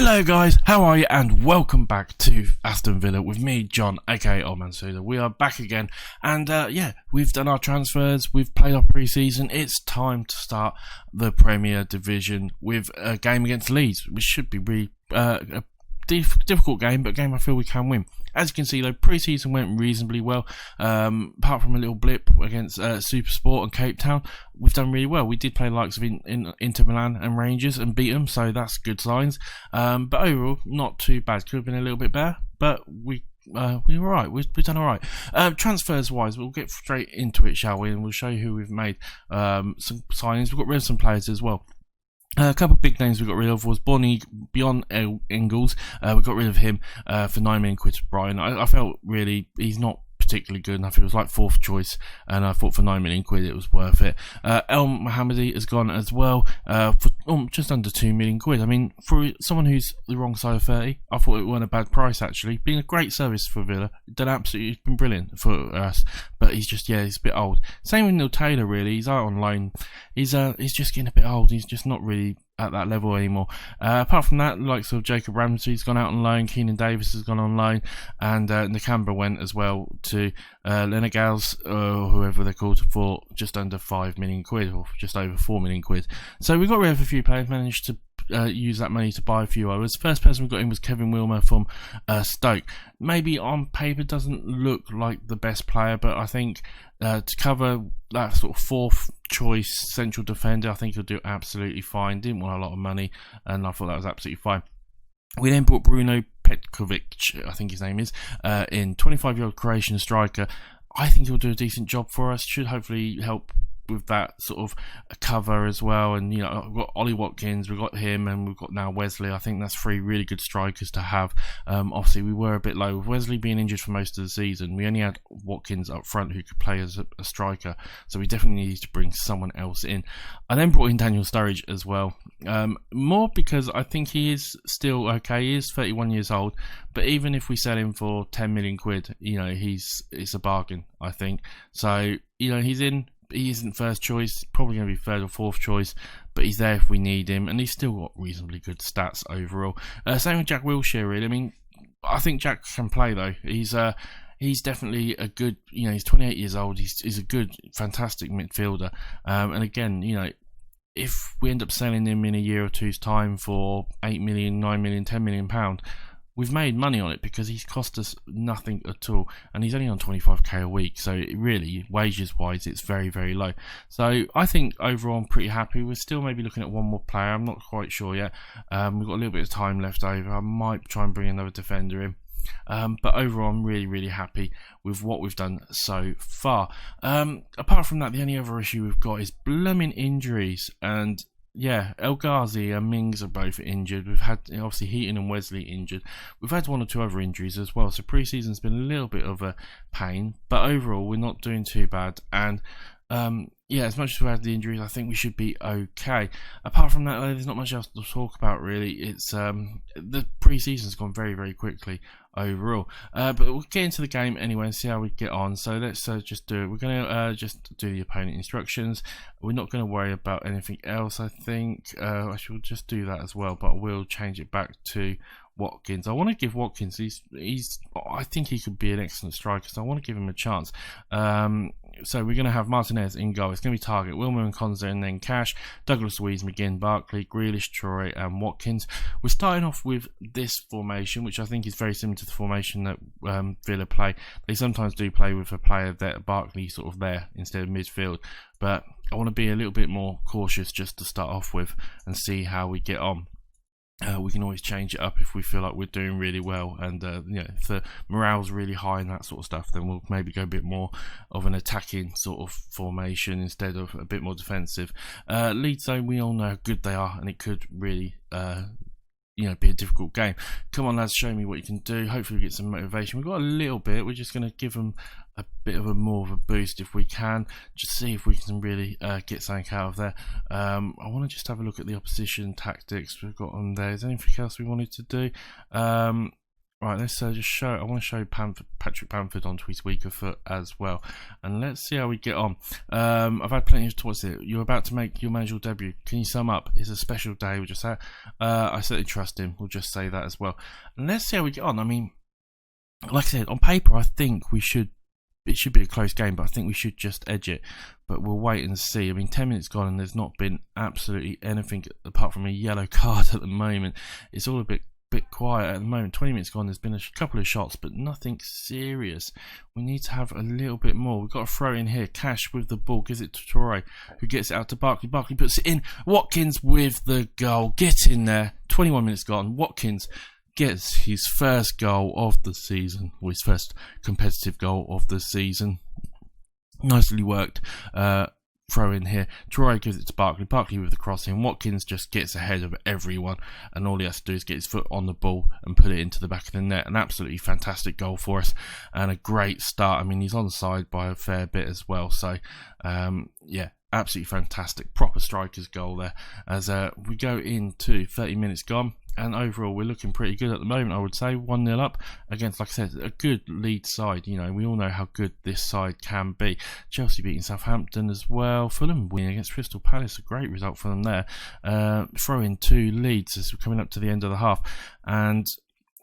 Hello guys, how are you? And welcome back to Aston Villa with me, John, aka Old Man Sudor. We are back again, and yeah, we've done our transfers, we've played our pre-season. It's time to start the Premier Division with a game against Leeds, which should be really a difficult game, but a game I feel we can win. As you can see though, pre-season went reasonably well, apart from a little blip against Supersport and Cape Town. We've done really well. We did play the likes of Inter Milan and Rangers and beat them, so that's good signs. But overall, not too bad. Could have been a little bit better, but we were alright. We've done alright. Transfers wise, we'll get straight into it, shall we? And we'll show you who we've made. Some signings. We've got rid of some players as well. A couple of big names we got rid of was Beyond Ingles. We got rid of him for 9 million quid to Brighton. I felt really he's not particularly good enough. It was like 4th choice, and I thought for 9 million quid it was worth it. El Mohammadi has gone as well for just under 2 million quid. I mean, for someone who's the wrong side of 30, I thought it wasn't a bad price actually. Been a great service for Villa. Done absolutely been brilliant for us. But he's just he's a bit old. Same with Neil Taylor really. He's out on loan. He's just getting a bit old. He's just not really at that level anymore. Apart from that, likes of Jacob Ramsey's gone out on loan, Keenan Davis has gone on loan, and Nakamba went as well to Lenegals, or whoever they're called, for just under 5 million quid, or just over 4 million quid. So we got rid of a few players, managed to use that money to buy a few others. First person we got in was Kevin Wilmer from Stoke. Maybe on paper doesn't look like the best player, but I think to cover that sort of 4th choice central defender, I think he'll do absolutely fine. Didn't want a lot of money, and I thought that was absolutely fine. We then brought Bruno Petkovic, I think his name is, in 25-year-old Croatian striker. I think he'll do a decent job for us. Should hopefully help with that sort of cover as well. And you know, we've got Ollie Watkins, we've got him, and we've got now Wesley. I think that's 3 really good strikers to have. Obviously we were a bit low with Wesley being injured for most of the season. We only had Watkins up front who could play as a striker, so we definitely needed to bring someone else in. I then brought in Daniel Sturridge as well, more because I think he is still okay. He is 31 years old, but even if we sell him for 10 million quid, you know, it's a bargain, I think. So you know, he isn't first choice, probably going to be 3rd or 4th choice, but he's there if we need him, and he's still got reasonably good stats overall. Same with Jack Wilshere, really. I mean, I think Jack can play though. He's definitely a good, you know, he's 28 years old. He's a good, fantastic midfielder. And again, you know, if we end up selling him in a year or two's time for 8 million, 9 million, 10 million pound, we've made money on it because he's cost us nothing at all, and he's only on 25k a week, so really, wages wise, it's very, very low. So I think overall I'm pretty happy. We're still maybe looking at one more player, I'm not quite sure yet. We've got a little bit of time left over. I might try and bring another defender in. But overall I'm really, really happy with what we've done so far. Apart from that, the only other issue we've got is blooming injuries, and yeah, El Ghazi and Mings are both injured. We've had obviously Heaton and Wesley injured. We've had 1 or 2 other injuries as well, so pre-season's been a little bit of a pain, but overall we're not doing too bad. And yeah, as much as we had the injuries, I think we should be okay. Apart from that, there's not much else to talk about really. It's the pre-season's gone very, very quickly overall. But we'll get into the game anyway and see how we get on. So let's just do it. We're going to just do the opponent instructions. We're not going to worry about anything else, I think. I should just do that as well, but we'll change it back to Watkins. I want to give Watkins, I think he could be an excellent striker, so I want to give him a chance. So we're going to have Martinez in goal. It's going to be Target, Wilmer and Konza, and then Cash, Douglas Luiz, McGinn, Barkley, Grealish, Troy and Watkins. We're starting off with this formation, which I think is very similar to the formation that Villa play. They sometimes do play with a player that Barkley sort of there instead of midfield, but I want to be a little bit more cautious just to start off with and see how we get on. We can always change it up if we feel like we're doing really well, and you know, if the morale's really high and that sort of stuff, then we'll maybe go a bit more of an attacking sort of formation instead of a bit more defensive. Leeds, though, we all know how good they are, and it could really you know, be a difficult game. Come on lads, show me what you can do. Hopefully we get some motivation. We've got a little bit. We're just going to give them a bit of more of a boost if we can, just see if we can really get something out of there. I want to just have a look at the opposition tactics we've got on there. Is there anything else we wanted to do? Right, let's just show. I want to show Patrick Bamford onto his weaker foot as well, and let's see how we get on. I've had plenty of towards it. You're about to make your managerial debut. Can you sum up? It's a special day. We'll just say, I certainly trust him. We'll just say that as well, and let's see how we get on. I mean, like I said, on paper, I think we should. It should be a close game, but I think we should just edge it. But we'll wait and see. I mean, 10 minutes gone, and there's not been absolutely anything apart from a yellow card at the moment. It's all a bit quiet at the moment. 20 minutes gone, there's been a couple of shots, but nothing serious. We need to have a little bit more. We've got a throw in here. Cash with the ball, gives it to Troy, who gets it out to Barkley. Barkley puts it in. Watkins with the goal. Get in there. 21 minutes gone. Watkins gets his first goal of the season, or his first competitive goal of the season. Nicely worked. Throw in here. Troy gives it to Barkley. Barkley with the crossing. Watkins just gets ahead of everyone, and all he has to do is get his foot on the ball and put it into the back of the net. An absolutely fantastic goal for us, and a great start. I mean, he's onside by a fair bit as well. So, yeah, absolutely fantastic. Proper striker's goal there. As we go into 30 minutes gone. And overall, we're looking pretty good at the moment, I would say. 1-0 up against, like I said, a good lead side. You know, we all know how good this side can be. Chelsea beating Southampton as well. Fulham winning against Crystal Palace. A great result for them there. Throw in 2 leads as we're coming up to the end of the half. And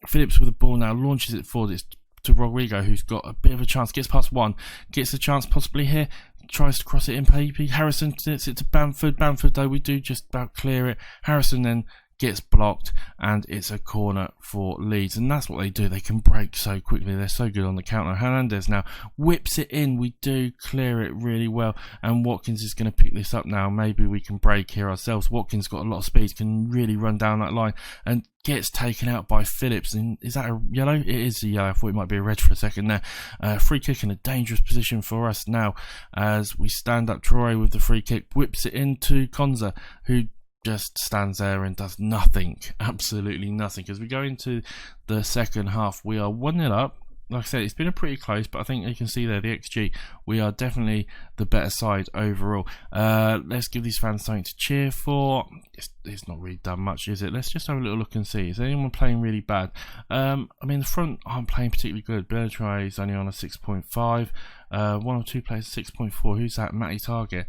Phillips with the ball now launches it forward. It's to Rodrigo, who's got a bit of a chance. Gets past one. Gets a chance possibly here. Tries to cross it in. Maybe Harrison gets it to Bamford. Bamford, though, we do just about clear it. Harrison then gets blocked, and it's a corner for Leeds, and that's what they do. They can break so quickly. They're so good on the counter. Hernandez now whips it in. We do clear it really well, and Watkins is going to pick this up now. Maybe we can break here ourselves. Watkins got a lot of speed, can really run down that line, and gets taken out by Phillips. And is that a yellow? It is a yellow. I thought it might be a red for a second there. Free kick in a dangerous position for us now as we stand up. Troy with the free kick whips it into Konza, who just stands there and does nothing, absolutely nothing. As we go into the second half, we are 1-0 up. Like I said, it's been a pretty close, but I think you can see there the XG. We are definitely the better side overall. Let's give these fans something to cheer for. It's not really done much, is it? Let's just have a little look and see. Is anyone playing really bad? I mean, the front aren't playing particularly good. Bertrand is only on a 6.5. 1 or 2 players 6.4. Who's that? Matty Target.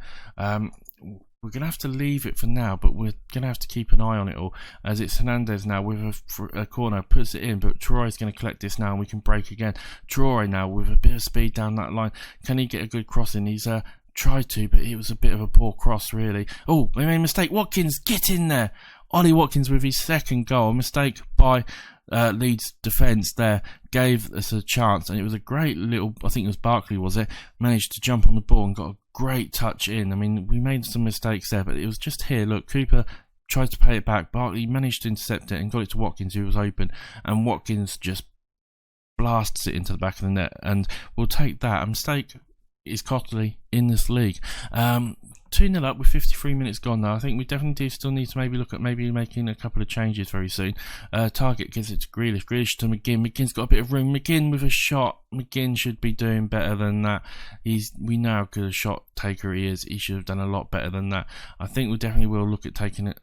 We're going to have to leave it for now, but we're going to have to keep an eye on it all, as it's Hernandez now with a corner, puts it in, but Troy's going to collect this now, and we can break again. Troy now with a bit of speed down that line. Can he get a good cross in? He's tried to, but it was a bit of a poor cross, really. Oh, we made a mistake. Watkins, get in there. Ollie Watkins with his second goal. A mistake by Leeds defence there gave us a chance, and it was a great little, I think it was Barkley, was it, managed to jump on the ball and got a great touch in. I mean, we made some mistakes there, but it was just here. Look, Cooper tries to pay it back. Barkley managed to intercept it and got it to Watkins, who was open, and Watkins just blasts it into the back of the net, and we'll take that. A mistake is costly in this league. 2-0 up with 53 minutes gone now. I think we definitely do still need to maybe look at maybe making a couple of changes very soon. Target gives it to Grealish. Grealish to McGinn. McGinn's got a bit of room. McGinn with a shot. McGinn should be doing better than that. We know how good a shot taker he is. He should have done a lot better than that. I think we definitely will look at taking it,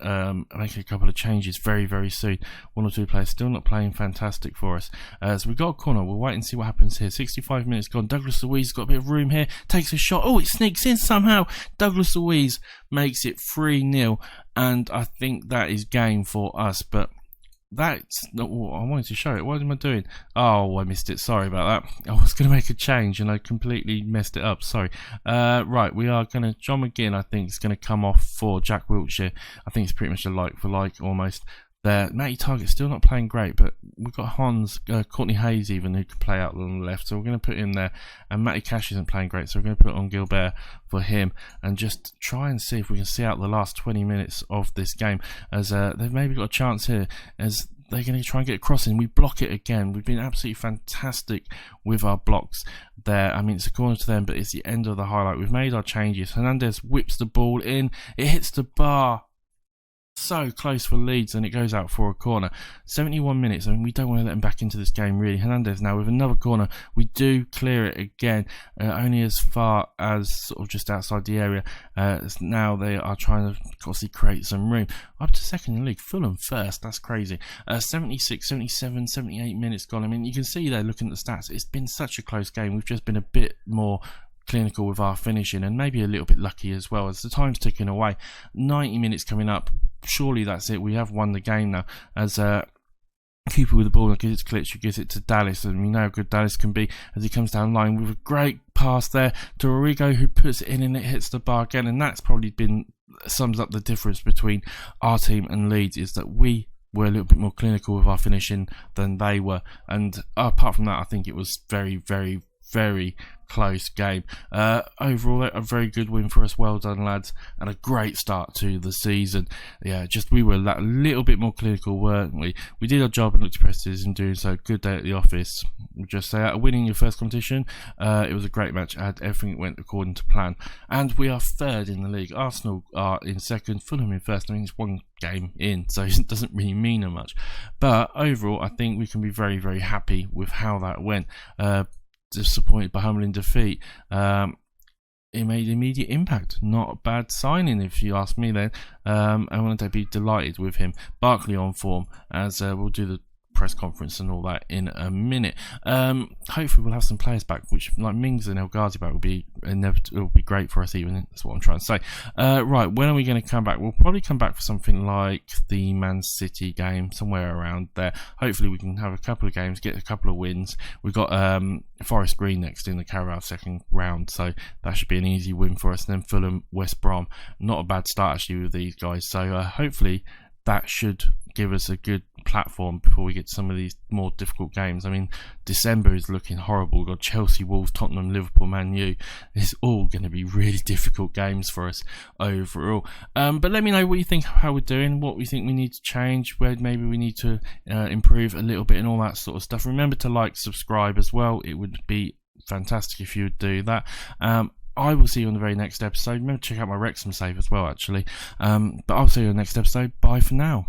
making a couple of changes very, very soon. 1 or 2 players still not playing fantastic for us. So we've got a corner. We'll wait and see what happens here. 65 minutes gone. Douglas Luiz got a bit of room here. Takes a shot. Oh, it sneaks in somehow. Douglas Luiz makes it 3-0, and I think that is game for us. But that's not what I wanted to show it. What am I doing? Oh, I missed it. Sorry about that. I was going to make a change and I completely messed it up. Sorry. Right, we are going to, John McGinn, I think, is going to come off for Jack Wilshere. I think it's pretty much a like for like almost. There, Matty Target's still not playing great, but we've got Hans, Courtney Hayes even, who could play out on the left, so we're going to put him there. And Matty Cash isn't playing great, so we're going to put on Gilbert for him, and just try and see if we can see out the last 20 minutes of this game, as they've maybe got a chance here, as they're going to try and get a cross in. We block it again. We've been absolutely fantastic with our blocks there. I mean, it's a corner to them, but it's the end of the highlight. We've made our changes. Hernandez whips the ball in. It hits the bar. so close for Leeds, and it goes out for a corner. 71 minutes, I mean, we don't want to let them back into this game really. Hernandez now with another corner, we do clear it again, only as far as sort of just outside the area. Now they are trying to obviously create some room. Up to second in the league, Fulham first, that's crazy. 76, 77, 78 minutes gone. I mean, you can see there looking at the stats, it's been such a close game. We've just been a bit more clinical with our finishing, and maybe a little bit lucky as well as the time's ticking away. 90 minutes coming up, surely that's it, we have won the game now, as Cooper with the ball gives it to Klitsch, who gives it to Dallas, and we know how good Dallas can be as he comes down the line with a great pass there to Origo, who puts it in and it hits the bar again. And that's probably sums up the difference between our team and Leeds, is that we were a little bit more clinical with our finishing than they were, and apart from that, I think it was very, very, very close game. Overall, a very good win for us. Well done, lads, and a great start to the season. Yeah, just we were a little bit more clinical, weren't we? We did our job and looked impressive in doing so. Good day at the office. We'll just say, winning your first competition, it was a great match. Everything went according to plan, and we are third in the league. Arsenal are in second, Fulham in first. I mean, it's one game in, so it doesn't really mean much, but overall, I think we can be very, very happy with how that went. Disappointed by humbling defeat. It made immediate impact. Not a bad signing, if you ask me then. I want to be delighted with him. Barkley on form, as we'll do the press conference and all that in a minute. Hopefully we'll have some players back, which like Mings and El Ghazi back will be great for us, even. That's what I'm trying to say. Right, when are we going to come back? We'll probably come back for something like the Man City game, somewhere around there. Hopefully we can have a couple of games, get a couple of wins. We've got Forest Green next in the Carabao second round, so that should be an easy win for us. And then Fulham, West Brom, not a bad start actually with these guys, so hopefully that should give us a good platform before we get to some of these more difficult games. I mean, December is looking horrible. We've got Chelsea, Wolves, Tottenham, Liverpool, Man U. It's all going to be really difficult games for us overall. But let me know what you think, how we're doing, what we think we need to change, where maybe we need to improve a little bit, and all that sort of stuff. Remember to like, subscribe as well. It would be fantastic if you would do that. I will see you on the very next episode. Remember to check out my Wrexham save as well, actually. But I'll see you on the next episode. Bye for now.